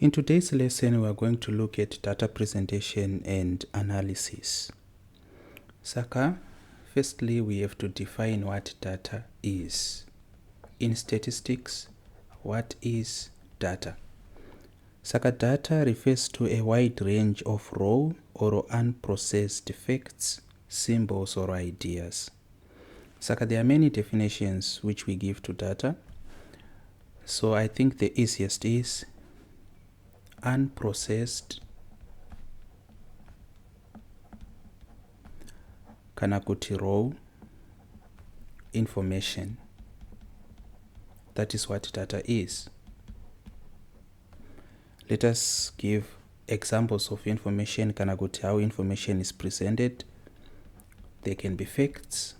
In today's lesson, we are going to look at data presentation and analysis. Saka, firstly, we have to define what data is. In statistics, what is data? Saka, data refers to a wide range of raw or unprocessed facts, symbols, or ideas. Saka, there are many definitions which we give to data. So I think the easiest is unprocessed kana kuti raw information. That is what data is. Let us give examples of information kana kuti how information is presented. They can be facts,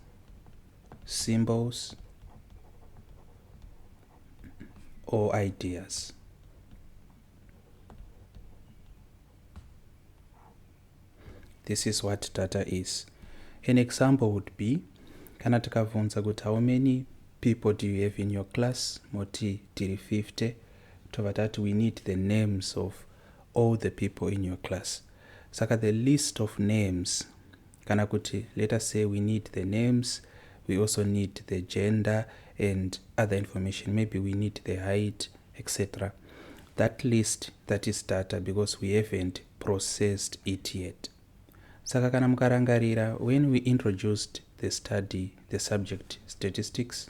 symbols, or ideas. This is what data is. An example would be, kana takabvunza kuti how many people do you have in your class? Moti tiri 50. Tova that we need the names of all the people in your class. Saka the list of names, kana kuti, let us say we need the names, we also need the gender and other information. Maybe we need the height, etc. That list, that is data because we haven't processed it yet. Saka kana mukarangarira, when we introduced the subject statistics,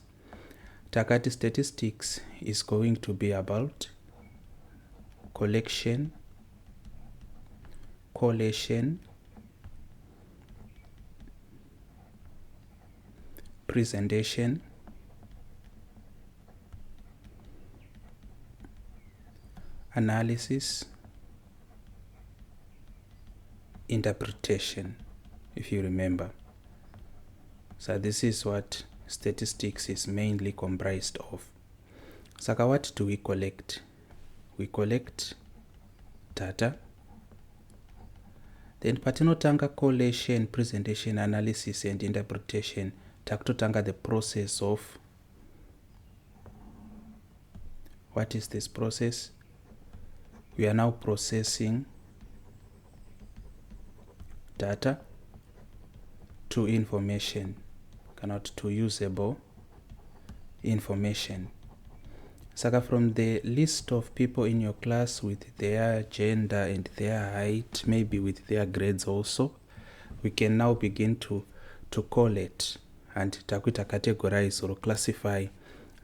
takati statistics is going to be about collection, collation, presentation, analysis, interpretation, if you remember. So this is what statistics is mainly comprised of. Saka, what do we collect? We collect data. Then patinotanga collation, presentation, analysis and interpretation, takutotanga the process of, what is this process? We are now processing data to information, cannot to usable information. Saka from the list of people in your class with their gender and their height, maybe with their grades also, we can now begin to collate and takuita categorize or classify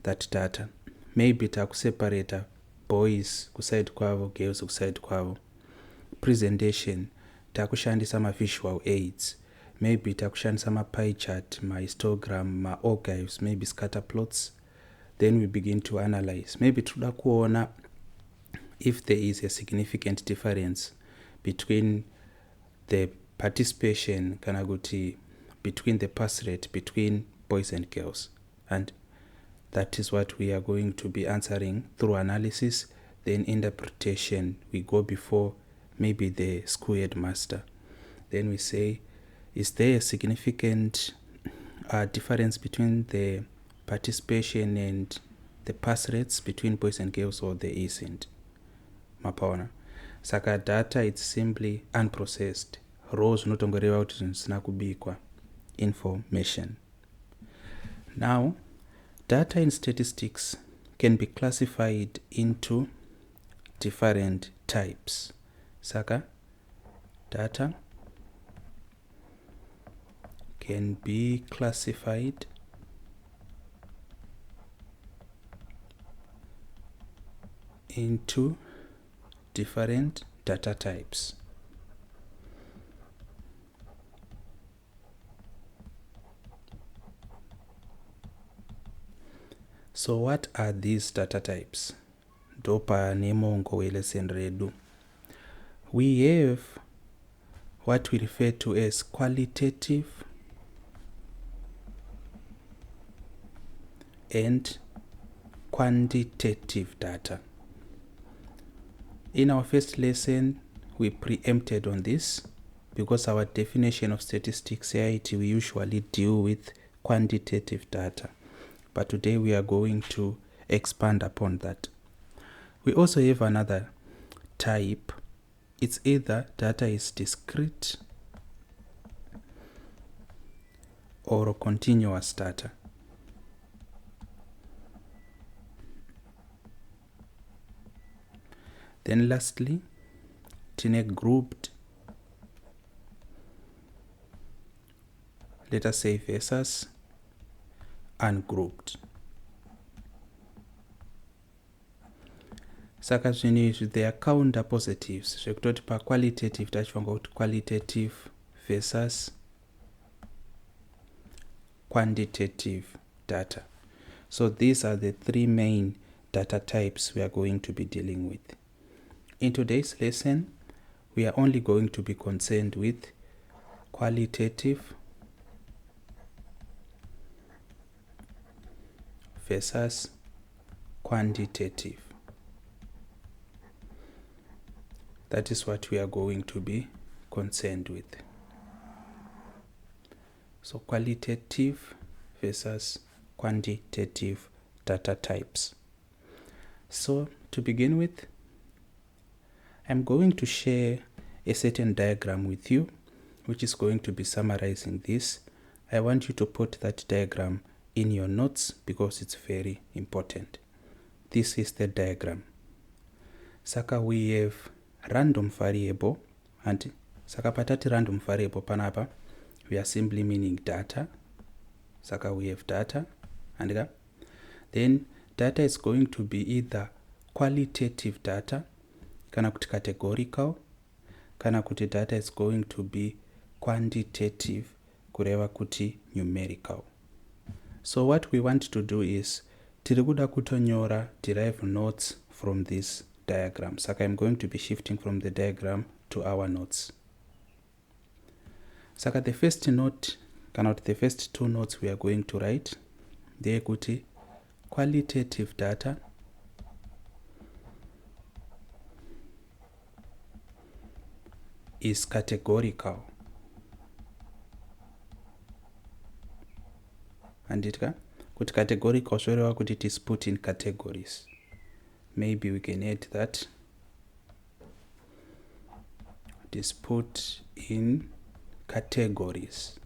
that data. Maybe takuseparate boys kuside kwavo, girls kuside kwavo. Presentation, takushandisa ma visual aids. Maybe takushandisa ma pie chart, ma histogram, ma archives, maybe scatter plots. Then we begin to analyze. Maybe tuda kuona if there is a significant difference between the participation, kana kuti, between the pass rate between boys and girls. And that is what we are going to be answering through analysis. Then interpretation, we go before maybe the school headmaster. Then we say, is there a significant difference between the participation and the pass rates between boys and girls, or there isn't? Mapaona. Saka data, it's simply unprocessed. Rows notongorewa kuti zvisina kubikwa. Information. Now, data in statistics can be classified into different types. Saka, data can be classified into different data types. So what are these data types? Dopa nemongo lesson redu. We have what we refer to as qualitative and quantitative data. In our first lesson, we preempted on this because our definition of statistics here, we usually deal with quantitative data. But today we are going to expand upon that. We also have another type, it's either data is discrete or continuous data. Then lastly, tine grouped, let us say versus ungrouped. Saka zvinhu izvi they are counter positives, zvekutoti paqualitative tachifunga kuti qualitative versus quantitative data. So these are the three main data types we are going to be dealing with. In today's lesson, we are only going to be concerned with qualitative versus quantitative. That is what we are going to be concerned with. So qualitative versus quantitative data types. So to begin with, I'm going to share a certain diagram with you, which is going to be summarizing this. I want you to put that diagram in your notes because it's very important. This is the diagram. Saka we have random variable, and saka patati random variable panapa, we are simply meaning data. Saka we have data, and then data is going to be either qualitative data, kana kuti categorical, kana kuti data is going to be quantitative, kureva kuti numerical. So what we want to do is tiri kuda kutonyora derive notes from this diagram. Saka I'm going to be shifting from the diagram to our notes. Saka the first note, kana the first two notes we are going to write, they kuti qualitative data is categorical. Anditka kuti categorical zvoreva kuti it is put in categories. Maybe we can add that it is put in categories.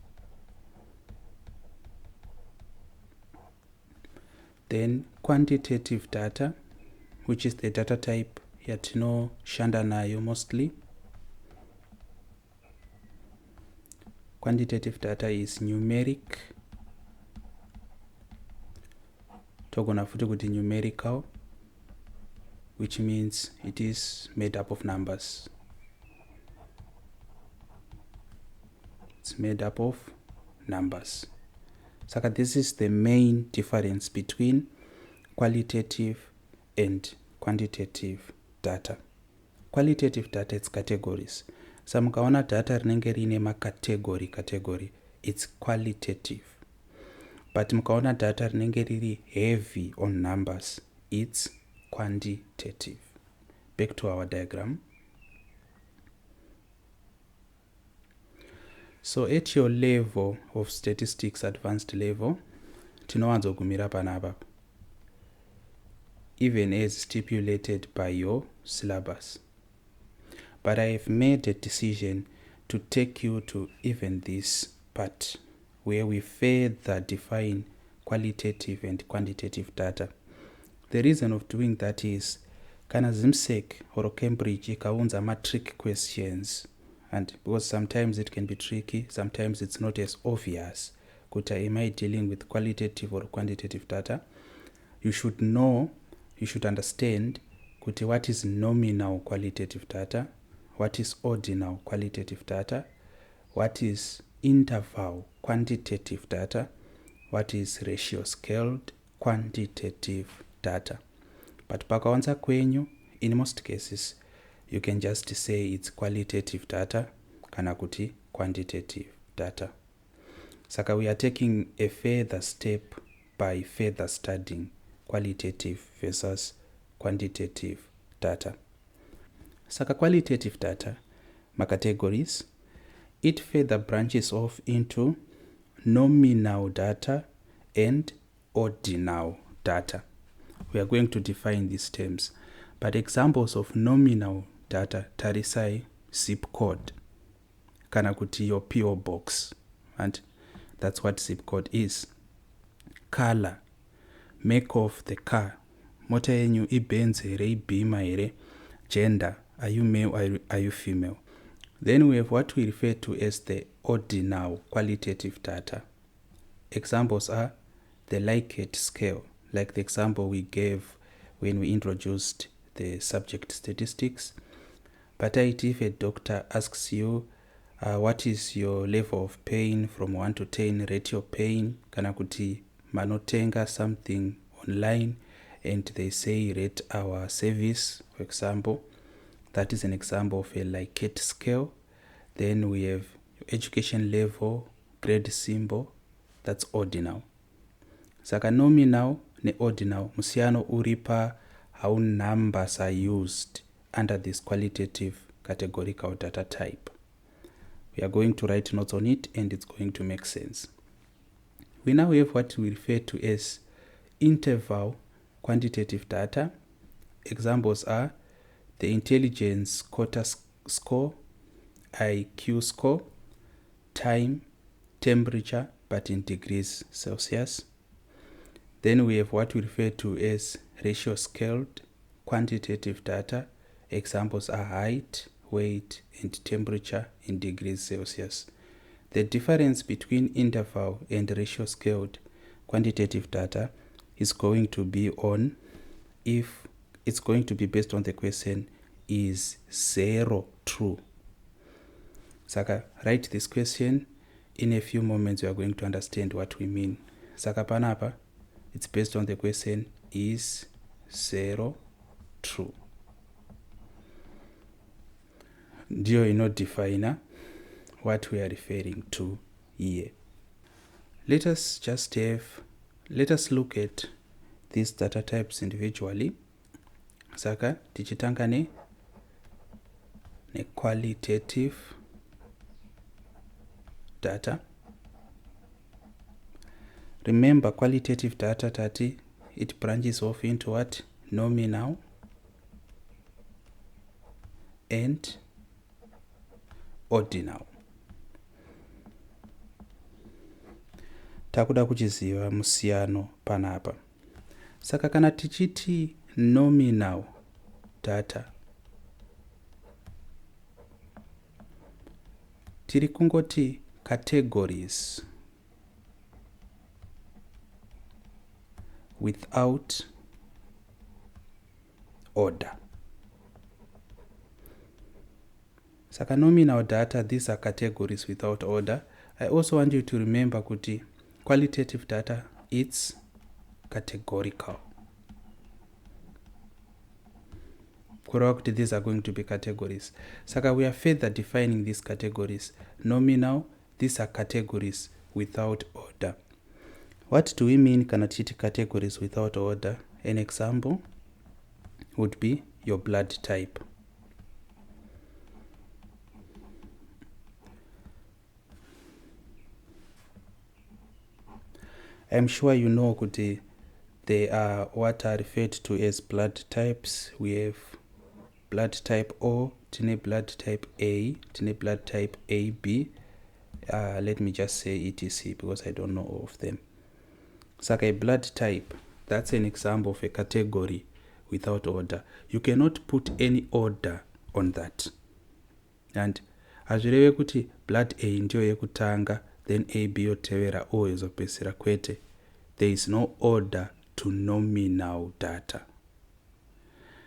Then quantitative data, which is the data type yatinoshanda nayo mostly. Quantitative data is numeric. Togona futi kuti numerical, which means it is made up of numbers. It's made up of numbers. Saka this is the main difference between qualitative and quantitative data. Qualitative data, it's categories. So mukaona data rinenge rine category, it's qualitative. But mukaona data rinenge riri heavy on numbers, it's quantitative. Back to our diagram. So at your level of statistics, advanced level, tinowanzogumira panapa, even as stipulated by your syllabus. But I have made a decision to take you to even this part where we further define qualitative and quantitative data. The reason of doing that is kana ZIMSEC or Cambridge ikaunza matric questions, and because sometimes it can be tricky, sometimes it's not as obvious kuti am I dealing with qualitative or quantitative data, you should know, you should understand kuti what is nominal qualitative data, what is ordinal qualitative data, what is interval quantitative data, what is ratio scaled quantitative data. But pakawanza kwenyu, in most cases you can just say it's qualitative data kana kuti quantitative data. Saka we are taking a further step by further studying qualitative versus quantitative data. Saka qualitative data, ma categories, it further branches off into nominal data and ordinal data. We are going to define these terms, but examples of nominal data tarisai zip code kana kuti your PO box, and that's what zip code is. Color, make of the car, mota yenyu ibenz here, ibhima here. Gender, are you male, are you female? Then we have what we refer to as the ordinal qualitative data. Examples are the Likert scale, like the example we gave when we introduced the subject statistics. But if a doctor asks you what is your level of pain from 1 to 10, rate your pain, kana kuti manotenga something online and they say rate our service, for example, that is an example of a Likert scale. Then we have education level, grade symbol, that's ordinal. Saka nominal ne ordinal musiyano uripa how numbers are used under this qualitative categorical data type. We are going to write notes on it and it's going to make sense. We now have what we refer to as interval quantitative data. Examples are the intelligence quota score, IQ score, time, temperature, but in degrees Celsius. Then we have what we refer to as ratio scaled quantitative data. Examples are height, weight, and temperature in degrees Celsius. The difference between interval and ratio scaled quantitative data is going to be on if it's going to be based on the question, is 0 true? Saka, write this question. In a few moments we are going to understand what we mean. Saka panapa, it's based on the question, is 0 true? Ndio define what we are referring to here. Let us look at these data types individually. Saka tichitanga ne qualitative data. Remember, qualitative data tati, it branches off into what? Nominal and ordinal. Takuda kuchiziva musiyano panapa. Saka kana tichiti nominal data, tiri kungoti categories without order. Saka nominal data, these are categories without order. I also want you to remember kuti qualitative data, it's categorical. Correct, these are going to be categories. Saka we are further defining these categories. Nominal, these are categories without order. What do we mean kana tichiti categories without order? An example would be your blood type. I'm sure you know kuti they are what are referred to as blood types. We have blood type O, tine blood type A, tine blood type AB. Let me just say ETC because I don't know all of them. Saka a blood type, that's an example of a category without order. You cannot put any order on that. And azvireve kuti blood A ndio yekutanga, then AB yotevera, O yozopesera, kwete. There is no order to nominal data.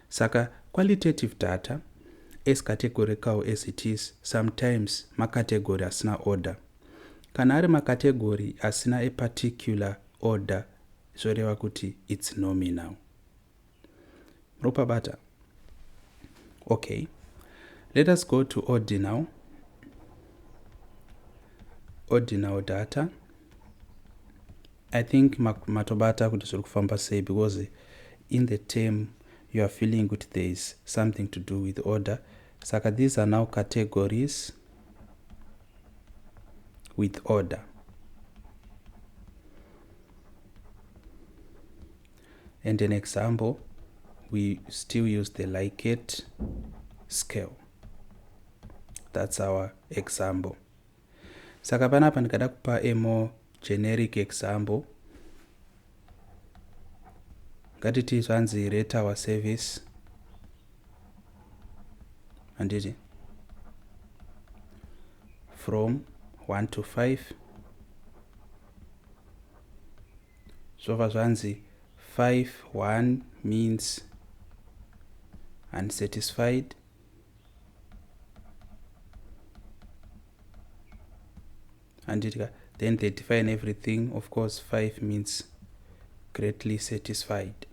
Saka qualitative data, as categorical as it is, sometimes makategori asina order. Kana ari makategori asina a particular order, zvoreva kuti it's nominal. Rupa bata. Okay, let us go to ordinal data. I think matobata kuti zviri kufamba sei, because in the term you are feeling that there is something to do with order. Saka these are now categories with order. And an example, we still use the Likert scale. That's our example. Saka panapa ndikada kupa a more generic example. Ngatiti zvanzi rate our service handiti from 1 to 5. Zvobva zvanzi 5 1 means unsatisfied, and then they define everything. Of course 5 means greatly satisfied.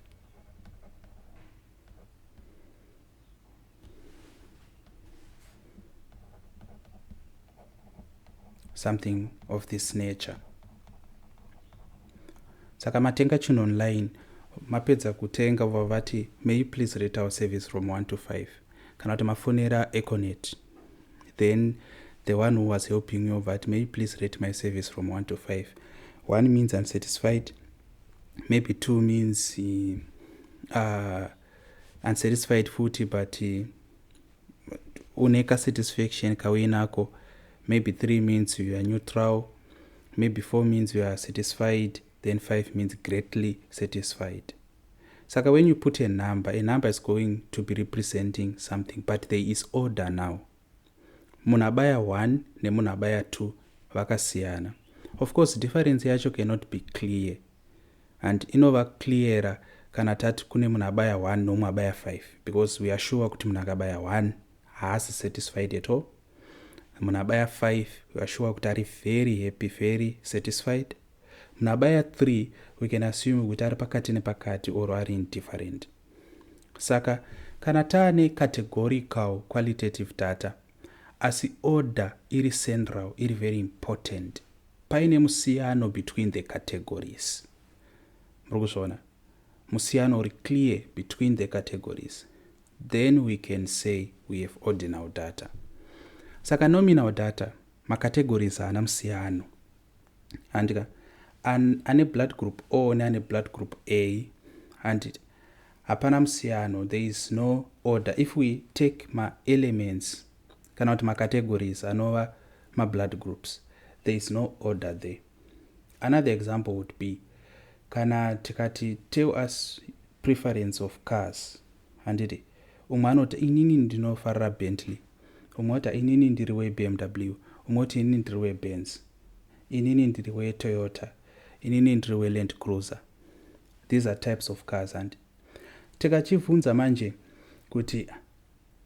Something of this nature. Saka matenga chinhu online, mapedza kutenga vavati may you please rate our service from 1 to 5. Kana kuti mafonera Econet, then the one who was helping you that may you please rate my service from 1 to 5. 1 means unsatisfied, maybe 2 means unsatisfied futi but uneka satisfaction kawinako. Maybe 3 means you are neutral, maybe 4 means you are satisfied, then 5 means greatly satisfied. Saka when you put a number is going to be representing something, but there is order now. Munabaya 1 nemunabaya 2 vakasiyana. Of course difference yacho cannot be clear, and inova clearer kana tati kune munabaya 1 nomabaya 5, because we are sure kuti munakabaya 1 haasi satisfied at all. Munabaya 5 we are sure kuti ari very happy, very satisfied. Munabaya 3 we can assume kuti ari pakati nepakati or ari indifferent. Saka kana taane categorical qualitative data, asi order iri central, iri very important, paine musiyano between the categories. Murikuzvona musiyano uri clear between the categories, then we can say we have ordinal data. Saka nominal data macategories haana musiyano, and ane blood group O neane blood group A, and hapana musiyano, there is no order. If we take ma elements kana kuti macategories anova ma blood groups, there is no order there. Another example would be kana tikati tell us preference of cars, handiti umwe anoti inini ndinofarira Bentley, umwe oti inini ndiri weBMW, umwe oti inini ndiri weBenz, inini ndiri weToyota, inini ndiri weLand Cruiser. These are types of cars. And tikachivhunza manje kuti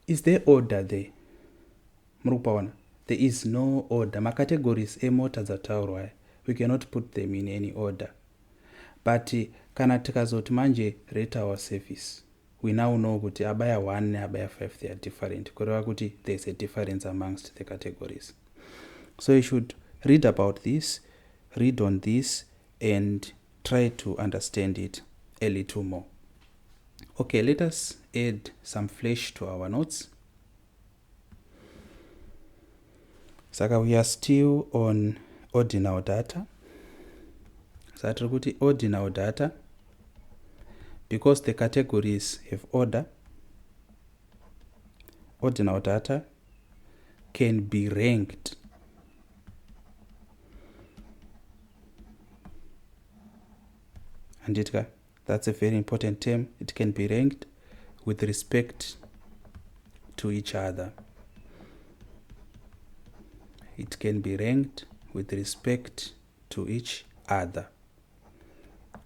is there order there? Murupaona there is no order. Macategories emota dzataurwa, we cannot put them in any order. But kana tikazoti manje rate our service, we now know kuti abaya 1 neabaya 5 they are different, kureva kuti there is a difference amongst the categories. So you should read about this, read on this, and try to understand it a little more. Okay, let us add some flesh to our notes. Saka we are still on ordinal data. Satiri kuti ordinal data, because the categories have order, ordinal data can be ranked. And that's a very important term. It can be ranked with respect to each other. It can be ranked with respect to each other.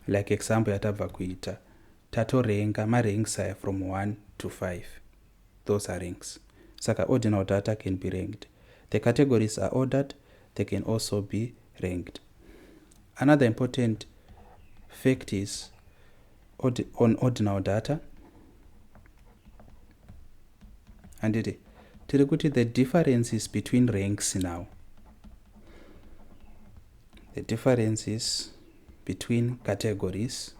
Like example yatabva kuita, tatorenga maranks aya from 1 to 5. Those are ranks. Saka ordinal data can be ranked. The categories are ordered, they can also be ranked. Another important fact is on ordinal data, and tirikuti the differences between ranks now, the differences between categories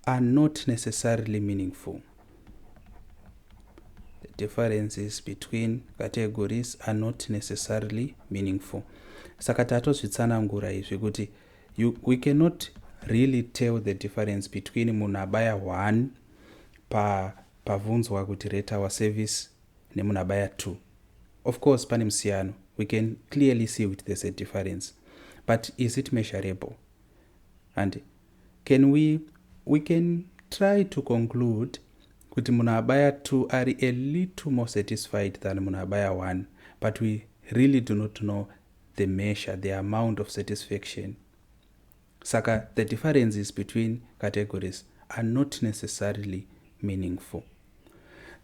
are not necessarily meaningful. The differences between categories are not necessarily meaningful. Saka tatozvitsanangura izvi kuti we cannot really tell the difference between munhu abaya 1 pabvunzwa kuti rate our service nemunhu abaya 2. Of course pane musiyano, we can clearly see that there's a difference, but is it measurable? And can we can try to conclude kuti munhu abaya 2 are a little more satisfied than munhu abaya 1, but we really do not know the measure, the amount of satisfaction. Saka the differences between categories are not necessarily meaningful.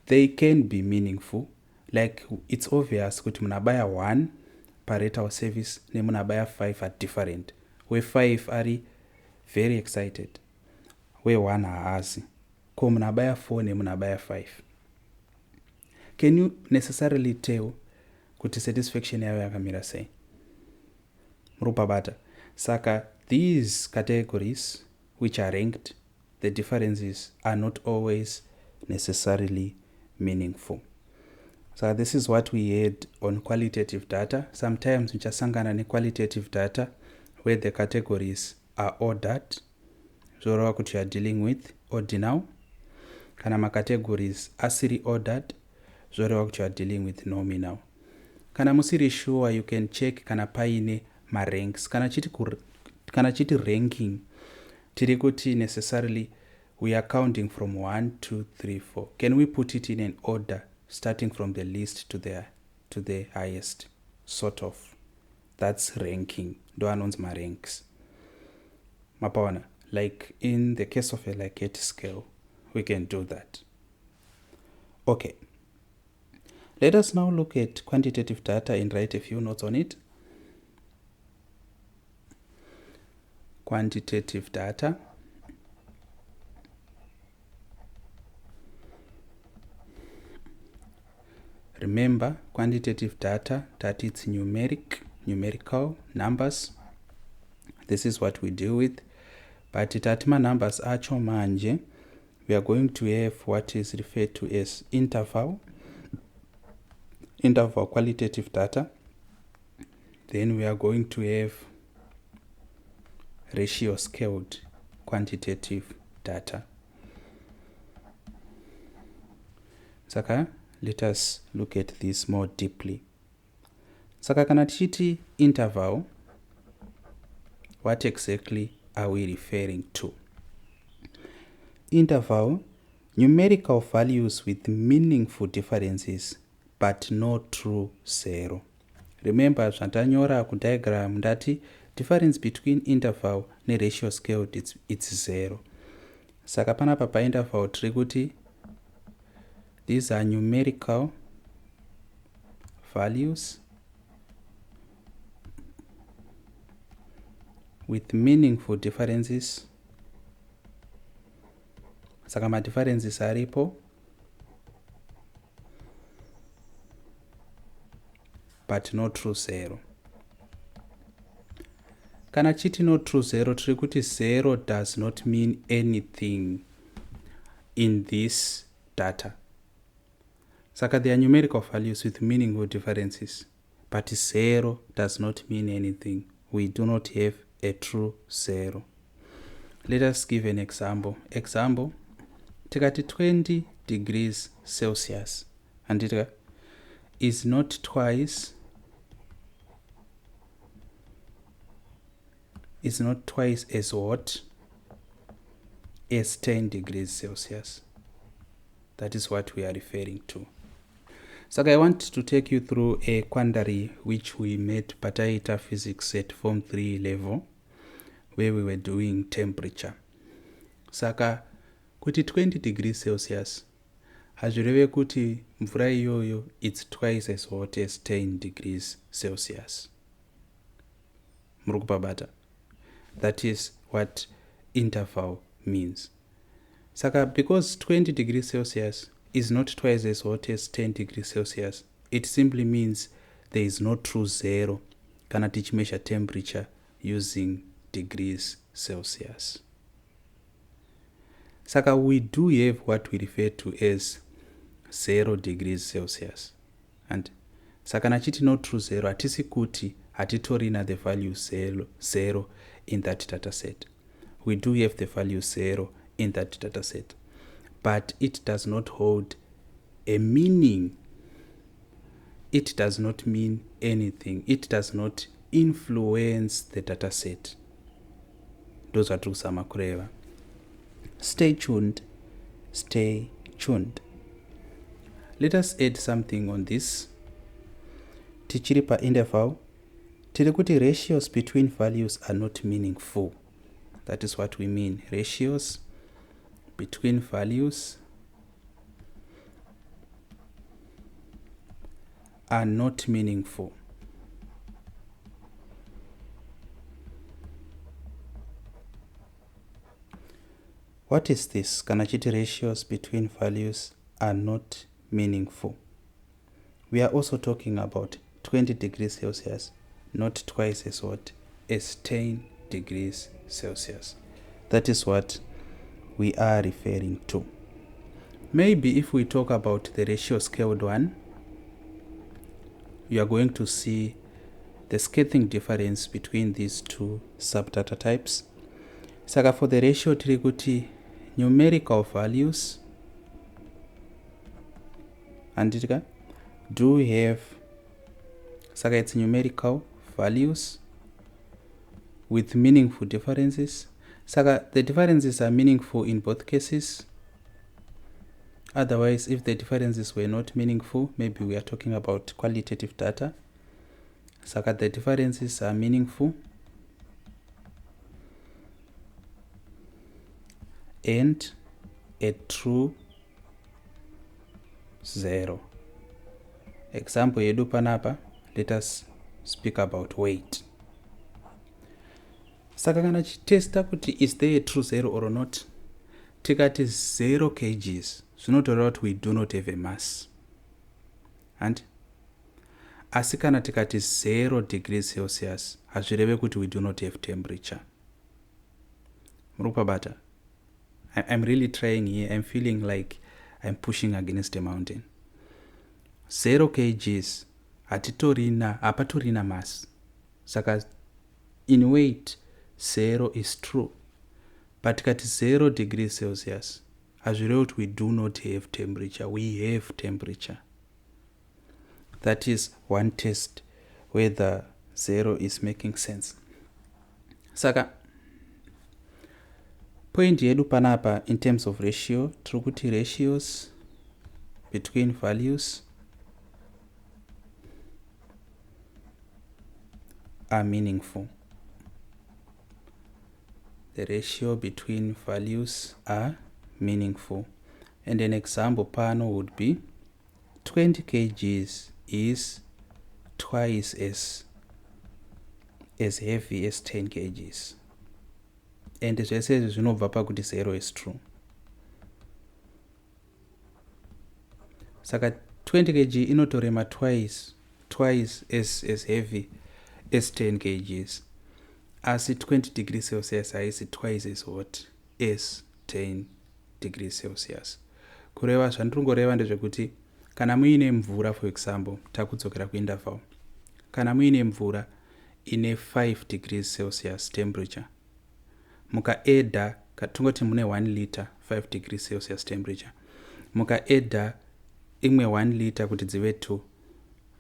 They can be meaningful, like it's obvious kuti munhu abaya 1 parate our service nemunhu abaya 5 are different, where 5 are very excited, where 1 haazi, ko munhu abaya 4 nemunhu abaya 5. Can you necessarily tell kuti satisfaction yavo yakamira sei? Murupabata. Saka these categories which are ranked, the differences are not always necessarily meaningful. So this is what we had on qualitative data. Sometimes uchasangana ne qualitative data where the categories are ordered, zvoreva kuti you are dealing with ordinal. Kana macategories asiri ordered, zvoreva kuti you are dealing with nominal. Kana musiri sure, you can check kana paine maranks. Kana chiti ranking, tiri kuti necessarily we are counting from 1, 2, 3, 4. Can we put it in an order starting from the least to the highest? Sort of. That's ranking. Do anons my ranks. Mapawana. Like in the case of a Likert scale, we can do that. Okay. Let us now look at quantitative data and write a few notes on it. Quantitative data. Remember, quantitative data, that it's numerical numbers. This is what we deal with. But tatima numbers acho manje, we are going to have what is referred to as interval qualitative data. Then we are going to have ratio scaled quantitative data. Saka, let us look at this more deeply. Saka kana tichiti interval, what exactly are we referring to? Interval, numerical values with meaningful differences but no true zero. Remember zvandanyora kudiagram ndati difference between interval ne ratio scaled it's 0. Saka panapa pa interval tiri kuti these are numerical values with meaningful differences. Saka ma differences aripo, but no true zero. Kana chiti no true zero, tiri kuti 0 does not mean anything in this data. Saka there are numerical values with meaningful differences, but 0 does not mean anything. We do not have a true 0. Let us give an example. Example, tikati 20 degrees Celsius, and it is not twice as hot as 10 degrees Celsius. That is what we are referring to. So I want to take you through a quandary which we made Pataita physics at Form 3 level, where we were doing temperature. Saka kuti 20 degrees Celsius, hazvireve kuti mvura iyoyo it's twice as hot as 10 degrees Celsius. Murukupabata. That is what interval means. Saka because 20 degrees Celsius is not twice as hot as 10 degrees Celsius, it simply means there is no true zero kana tichimeasure temperature using degrees Celsius. Saka we do have what we refer to as 0 degrees Celsius. And saka nachiti no true zero, hatisi kuti hatitorina the value 0 in that data set. We do have the value 0 in that data set, but it does not hold a meaning. It does not mean anything. It does not influence the data set. Those are two samakureva. Stay tuned. Stay tuned. Let us add something on this. Tichiri pa interval. Tiri kuti ratios between values are not meaningful. That is what we mean. Ratios between values are not meaningful. What is this? Kana chiti ratios between values are not meaningful. We are also talking about 20 degrees Celsius, not twice as hot as 10 degrees Celsius. That is what we are referring to. Maybe if we talk about the ratio scaled one, you are going to see the scathing difference between these two subdata types. Saka for the ratio tiri kuti numerical values and do have, saka it's numerical values with meaningful differences. Saka the differences are meaningful in both cases. Otherwise, if the differences were not meaningful, maybe we are talking about qualitative data. Saka the differences are meaningful and a true 0. Example yedu panapa, let us speak about weight. Saka kana chitesta kuti is there a true 0 or not? Tikati 0 kgs. Zvinotaura kuti we do not have a mass. And asi kana tikati 0 degrees Celsius, hazvireve kuti we do not have temperature. Murupabata. I'm really trying here. I'm feeling like I'm pushing against a mountain. 0 kgs, hapatorina mass. Saka in weight, 0 is true. But at 0 degrees Celsius, as we wrote, we do not have temperature. We have temperature. That is one test whether 0 is making sense. Saka point yedu panapa in terms of ratio, trukuti ratios between values are meaningful. The ratio between values are meaningful. And an example pano would be 20 kgs is twice as heavy as 10 kgs. And as I said, zvinobva pakuti 0 is true. Saka 20 kg inotorema twice as heavy as 10 kgs. Asi 20 degrees Celsius is twice as hot as 10 degrees Celsius. Kureva zvandirongoreva ndezvekuti kana muine mvura, for example, takudzokera kuinterval. Kana muine mvura ine 5 degrees Celsius temperature, mukaedha katongoti mune 1 liter 5 degrees Celsius temperature, mukaedha imwe 1 liter kuti dzive 2,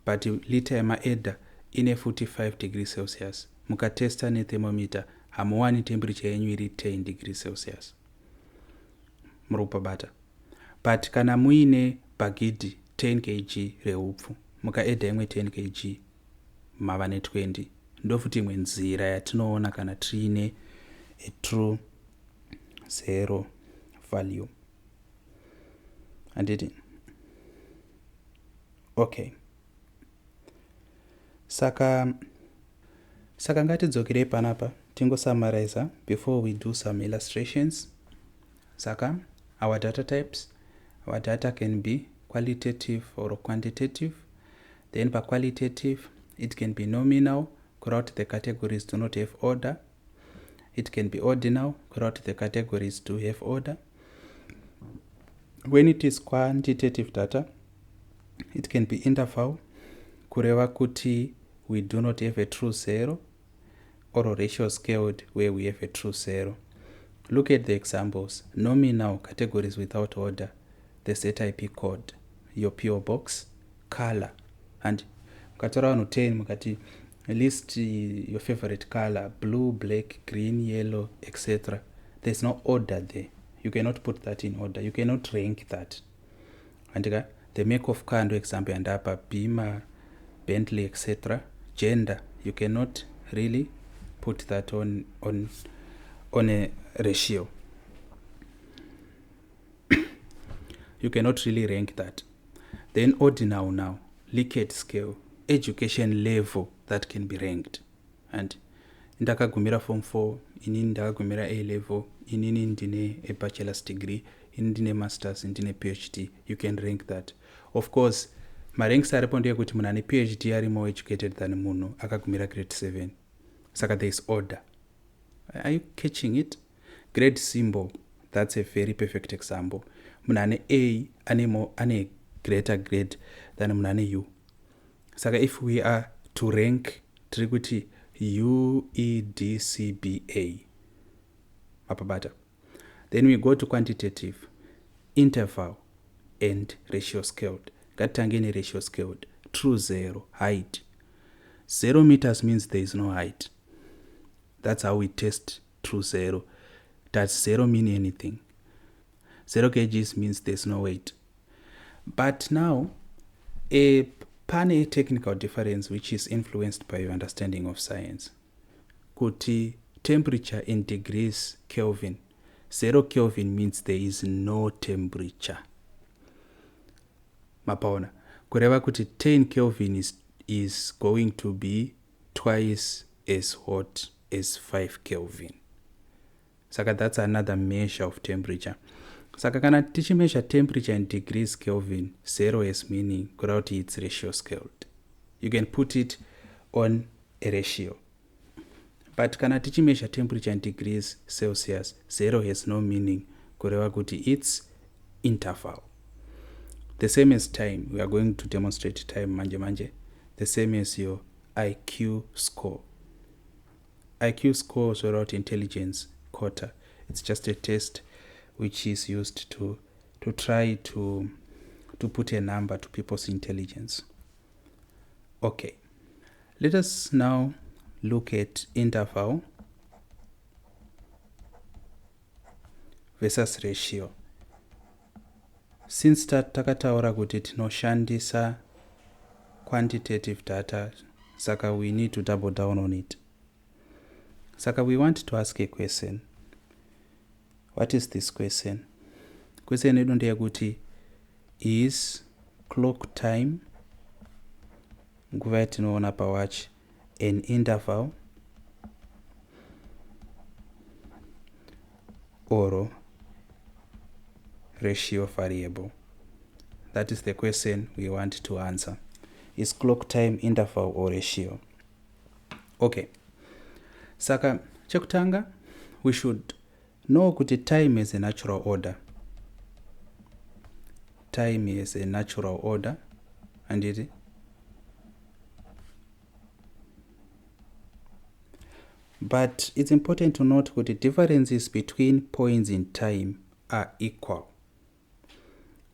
but liter yemaedha ine 45 degrees Celsius, mukatesta nethermometer hamuwani temperature yenyu iri 10 degrees Celsius. Murupabata. But kana muine bhagidhi 10 kg reupfu, mukaedha imwe 10 kg mava ne 20, ndofuti imwe nzira yatinoona kana tiine a true 0 value. Anditi? Okay. Saka ngatidzokere panapa tingosummarize before we do some illustrations. Saka our data types, our data can be qualitative or quantitative. Then by qualitative, it can be nominal, throughout the categories do not have order. It can be ordinal, throughout the categories do have order. When it is quantitative data, it can be interval, kureva kuti we do not have a true 0. or ratio scaled where we have a true zero. Look at the examples. Nominal categories without order, the ZIP code, your PO box, color, and mukatora vanhu 10 mukati list your favorite color, blue, black, green, yellow, etc. There's no order there. You cannot put that in order. You cannot rank that. And the make of car ndo example yandapa, Beamer, Bentley, etc. Gender, you cannot really put that on a ratio. You cannot really rank that. Then ordinal now, Likert scale, education level that can be ranked. And ndakagumira form 4, inini ndakagumira A level, inini ndine a bachelor's degree, inini ndine masters, ndine PhD. You can rank that. Of course, maranks aripo ndeyekuti munhu ane PhD ari more educated than munhu akagumira grade 7. Saka there is order. Are you catching it? Grade symbol, that's a very perfect example. Munhu ane A ane greater grade than munhu ane U. Saka if we are to rank, tiri kuti UEDCBA. Mapabata. Then we go to quantitative, interval, and ratio scaled. Gatangeni ratio scaled. True zero, height. 0 meters means there is no height. That's how we test true zero. Does 0 mean anything? 0 kgs means there's no weight. But now, a technical difference which is influenced by your understanding of science. Kuti temperature in degrees Kelvin. 0 Kelvin means there is no temperature. Mapaona. Kureva kuti 10 Kelvin is going to be twice as hot as 5 Kelvin. Saka that's another measure of temperature. Saka kana tichi measure temperature in degrees Kelvin, 0 has meaning, kurauti it's ratio scaled. You can put it on a ratio. But kana tichi measure temperature in degrees Celsius, 0 has no meaning, kureva kuti it's interval. The same as time, we are going to demonstrate time manje. The same as your IQ score. IQ score is about intelligence quota. It's just a test which is used to try to put a number to people's intelligence. Okay, let us now look at interval versus ratio. Since takataura kuti tinoshandisa quantitative data, saka we need to double down on it. Saka we want to ask a question. What is this question? Question edu ndeyekuti, is clock time, nguva yatinoona pawatch, an interval or ratio variable? That is the question we want to answer. Is clock time interval or ratio? Okay. Saka chekutanga, we should know kuti time is a natural order. Time is a natural order, and it. But it's important to note that the differences between points in time are equal.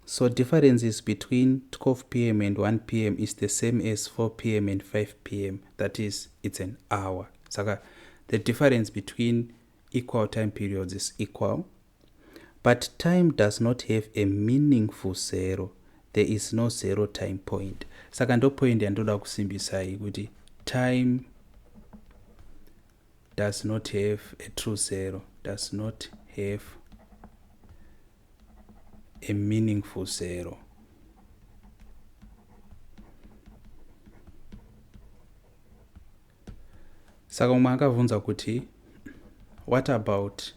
So differences between 12 p.m. and 1 p.m. is the same as 4 p.m. and 5 p.m. That is, it's an hour. So the difference between equal time periods is equal. But time does not have a meaningful zero. There is no zero time point. Saka ndo point yandoda kusimbisai kuti time does not have a true zero, does not have a meaningful zero. Saka umwe akavunza kuti, what about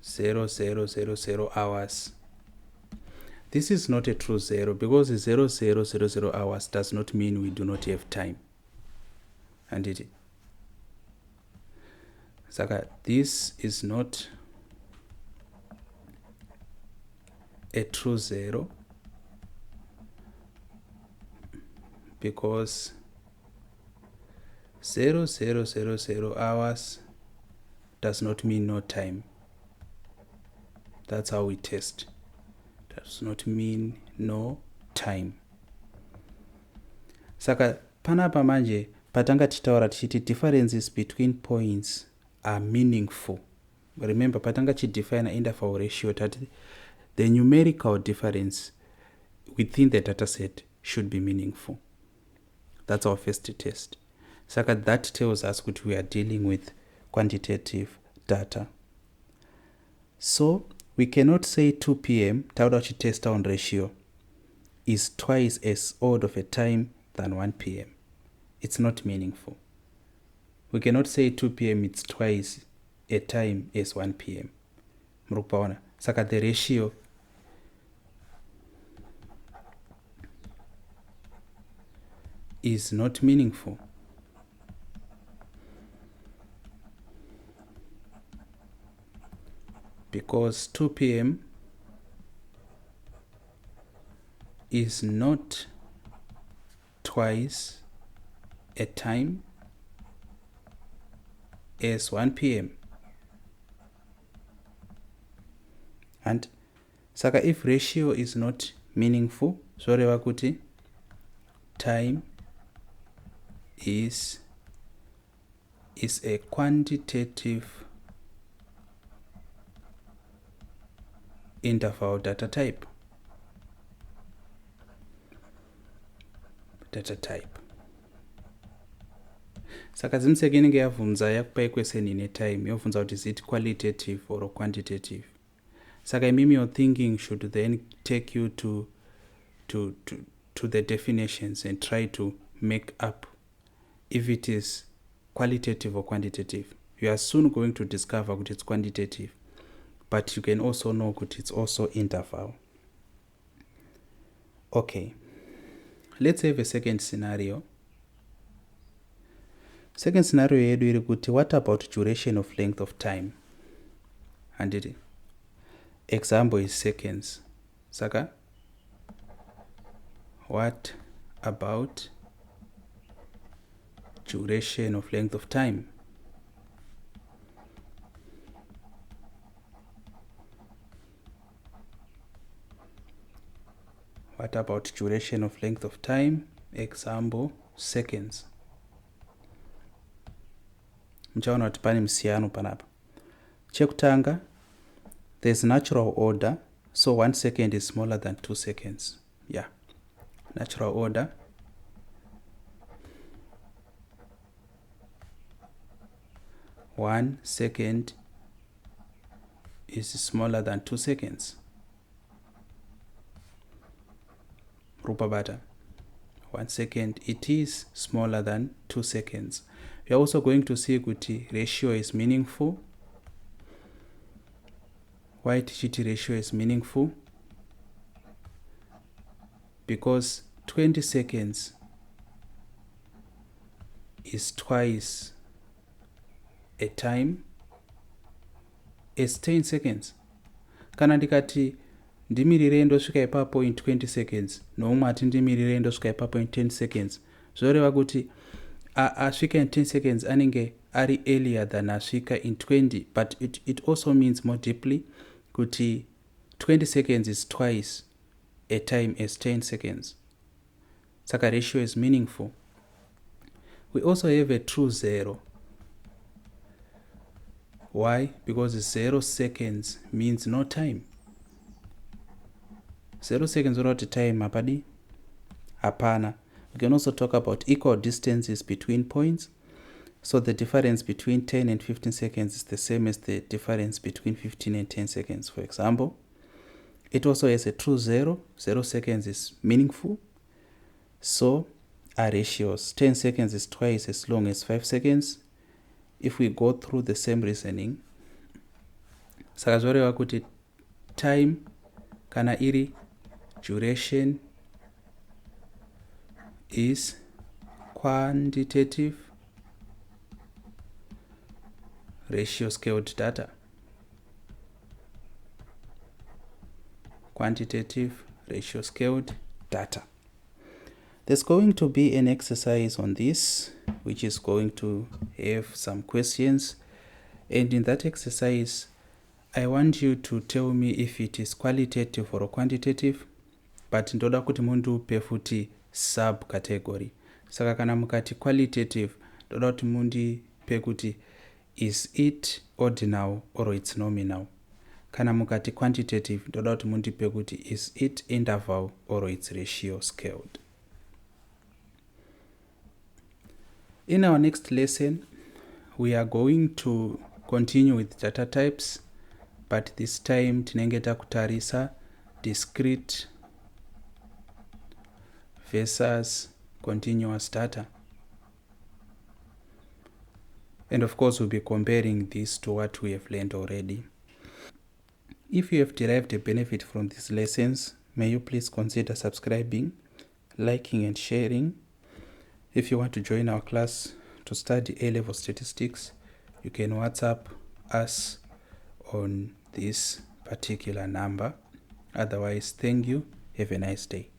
0000 hours? This is not a true zero, because 0000 hours does not mean we do not have time. And it. Saka, this is not a true zero, because 0.0000 hours does not mean no time. That's how we test. Does not mean no time. Saka panapa manje patanga tichitaura tichiti differences between points are meaningful. Remember patanga chidefine interval ratio tati the numerical difference within the data set should be meaningful. That's our first test. Saka that tells us that we are dealing with quantitative data. So we cannot say 2 p.m. tauda test on ratio is twice as odd of a time than 1 p.m. It's not meaningful. We cannot say 2 p.m. it's twice a time as 1 p.m. Mrupaona. Saka the ratio is not meaningful. Because 2 p.m. is not twice a time as 1 p.m. And saka if ratio is not meaningful, zoreva kuti time is a quantitative interval data type. Saka ZIMSEC inenge yavunza yakupa question ine time yovunza kuti is it qualitative or quantitative. Saka imimi your thinking should then take you to the definitions and try to make up if it is qualitative or quantitative. You are soon going to discover that it's quantitative, but you can also know that it's also interval. Okay, let's have a second scenario. Second scenario yedu iri kuti what about duration of length of time? And the example is seconds. Saka, what about duration of length of time? What about duration of length of time? Example, seconds. Mchaona kuti pane musiyano panapa. Chekutanga, there's natural order, so 1 second is smaller than 2 seconds. Yeah, natural order. One second is smaller than 2 seconds. Rupabata. 1 second, it is smaller than 2 seconds. We are also going to see kuti ratio is meaningful. Why TGT ratio is meaningful? Because 20 seconds is twice a time as 10 seconds. Kana ndikati ndimirire ndosvika ipapo in 20 seconds noumwe ati ndimirire ndosvika ipapo in 10 seconds, zvoreva kuti asvika in 10 seconds anenge ari earlier than asvika in 20, but it also means more deeply kuti 20 seconds is twice a time as 10 seconds. Saka ratio is meaningful. We also have a true zero. Why? Because 0 seconds means no time. 0 seconds without time apadi? Hapana. We can also talk about equal distances between points. So the difference between 10 and 15 seconds is the same as the difference between 15 and 10 seconds, for example. It also has a true zero. 0 seconds is meaningful. So our ratios. 10 seconds is twice as long as 5 seconds. If we go through the same reasoning, saka zvoreva kuti time kana iri duration is quantitative ratio scaled data. Quantitative ratio scaled data. There's going to be an exercise on this, which is going to have some questions. And in that exercise, I want you to tell me if it is qualitative or quantitative, but ndoda kuti mundipe futi subcategory. Saka kana mukati qualitative, ndoda kuti mundipe kuti is it ordinal or it's nominal. Kana mukati quantitative, ndoda kuti mundipe kuti is it interval or it's ratio scaled. In our next lesson, we are going to continue with data types, but this time tinenge takutarisa discrete versus continuous data. And of course, we'll be comparing this to what we have learned already. If you have derived a benefit from these lessons, may you please consider subscribing, liking and sharing. If you want to join our class to study A-level statistics, you can WhatsApp us on this particular number. Otherwise, thank you. Have a nice day.